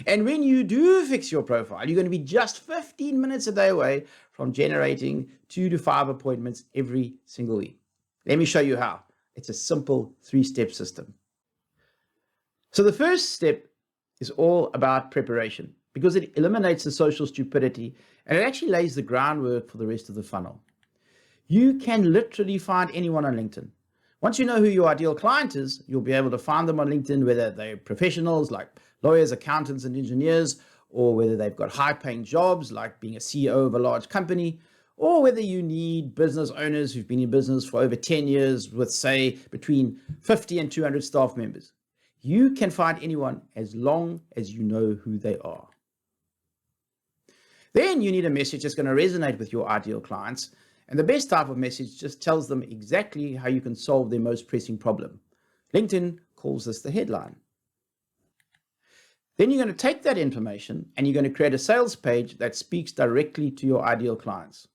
And when you do fix your profile, you're going to be just 15 minutes a day away from generating 2 to 5 appointments every single week. Let me show you how. It's a simple 3-step system. So the first step is all about preparation because it eliminates the social stupidity and it actually lays the groundwork for the rest of the funnel. You can literally find anyone on LinkedIn. Once you know who your ideal client is, you'll be able to find them on LinkedIn, whether they're professionals like lawyers, accountants, and engineers, or whether they've got high-paying jobs like being a CEO of a large company, or whether you need business owners who've been in business for over 10 years with, say, between 50 and 200 staff members. You can find anyone as long as you know who they are. Then you need a message that's going to resonate with your ideal clients. And the best type of message just tells them exactly how you can solve their most pressing problem. LinkedIn calls this the headline. Then you're going to take that information and you're going to create a sales page that speaks directly to your ideal clients.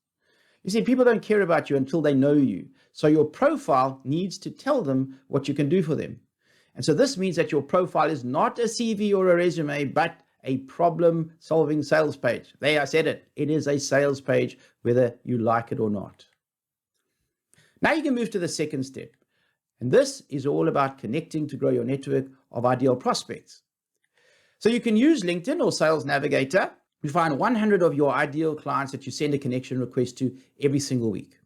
You see, people don't care about you until they know you. So your profile needs to tell them what you can do for them. And so this means that your profile is not a CV or a resume, but a problem-solving sales page. There, I said it. It is a sales page, whether you like it or not. Now you can move to the second step. And this is all about connecting to grow your network of ideal prospects. So you can use LinkedIn or Sales Navigator to find 100 of your ideal clients that you send a connection request to every single week.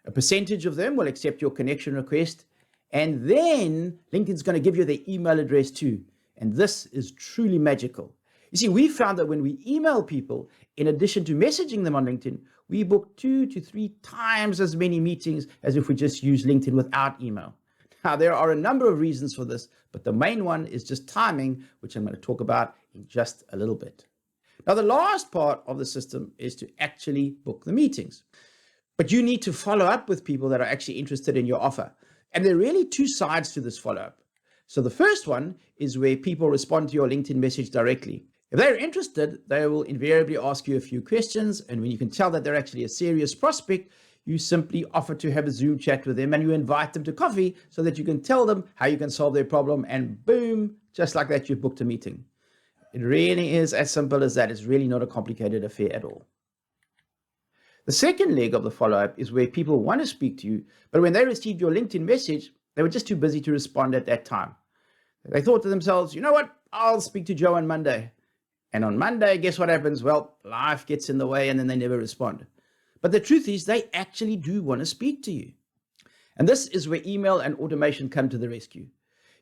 A percentage of them will accept your connection request, and then LinkedIn's going to give you their email address too. And this is truly magical. You see, we found that when we email people, in addition to messaging them on LinkedIn, we book 2 to 3 times as many meetings as if we just use LinkedIn without email. Now, there are a number of reasons for this, but the main one is just timing, which I'm going to talk about in just a little bit. Now, the last part of the system is to actually book the meetings. But you need to follow up with people that are actually interested in your offer. And there are really 2 sides to this follow-up. So the first one is where people respond to your LinkedIn message directly. If they're interested, they will invariably ask you a few questions. And when you can tell that they're actually a serious prospect, you simply offer to have a Zoom chat with them and you invite them to coffee so that you can tell them how you can solve their problem. And boom, just like that, you've booked a meeting. It really is as simple as that. It's really not a complicated affair at all. The second leg of the follow-up is where people want to speak to you, but when they received your LinkedIn message, they were just too busy to respond at that time. They thought to themselves, you know what, I'll speak to Joe on Monday. And on Monday, guess what happens? Well, life gets in the way and then they never respond. But the truth is they actually do want to speak to you. And this is where email and automation come to the rescue.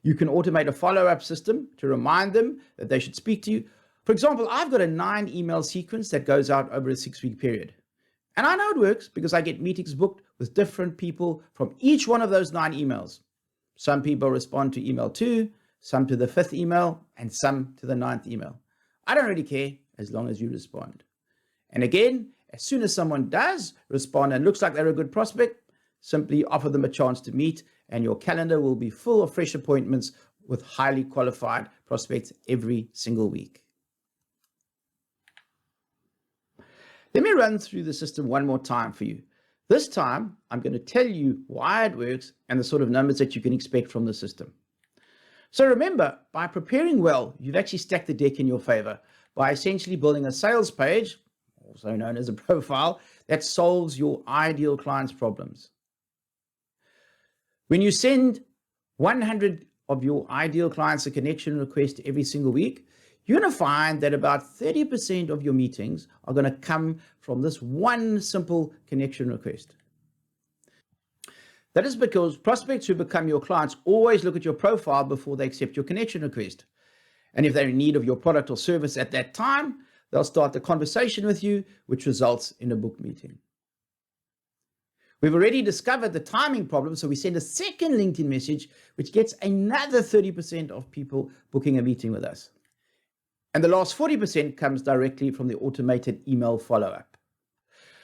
You can automate a follow-up system to remind them that they should speak to you. For example, I've got a 9-email sequence that goes out over a 6-week period. And I know it works because I get meetings booked with different people from each one of those 9 emails. Some people respond to email 2, some to the 5th email, and some to the 9th email. I don't really care as long as you respond. And again, as soon as someone does respond and looks like they're a good prospect, simply offer them a chance to meet and your calendar will be full of fresh appointments with highly qualified prospects every single week. Let me run through the system one more time for you. This time, I'm going to tell you why it works and the sort of numbers that you can expect from the system. So remember, by preparing well, you've actually stacked the deck in your favor by essentially building a sales page, also known as a profile, that solves your ideal client's problems. When you send 100 of your ideal clients a connection request every single week, you're going to find that about 30% of your meetings are going to come from this one simple connection request. That is because prospects who become your clients always look at your profile before they accept your connection request. And if they're in need of your product or service at that time, they'll start the conversation with you, which results in a booked meeting. We've already discovered the timing problem, so we send a second LinkedIn message, which gets another 30% of people booking a meeting with us. And the last 40% comes directly from the automated email follow-up.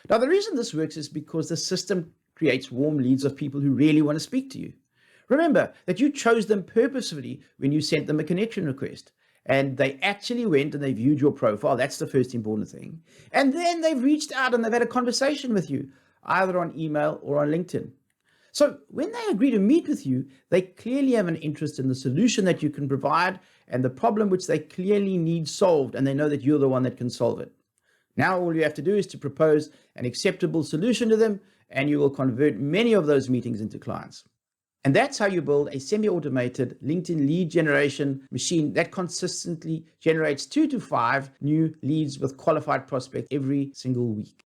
Now, the reason this works is because the system creates warm leads of people who really want to speak to you. Remember that you chose them purposefully when you sent them a connection request. And they actually went and they viewed your profile. That's the first important thing. And then they've reached out and they've had a conversation with you, either on email or on LinkedIn. So when they agree to meet with you, they clearly have an interest in the solution that you can provide and the problem which they clearly need solved, and they know that you're the one that can solve it. Now, all you have to do is to propose an acceptable solution to them, and you will convert many of those meetings into clients. And that's how you build a semi-automated LinkedIn lead generation machine that consistently generates 2 to 5 new leads with qualified prospects every single week.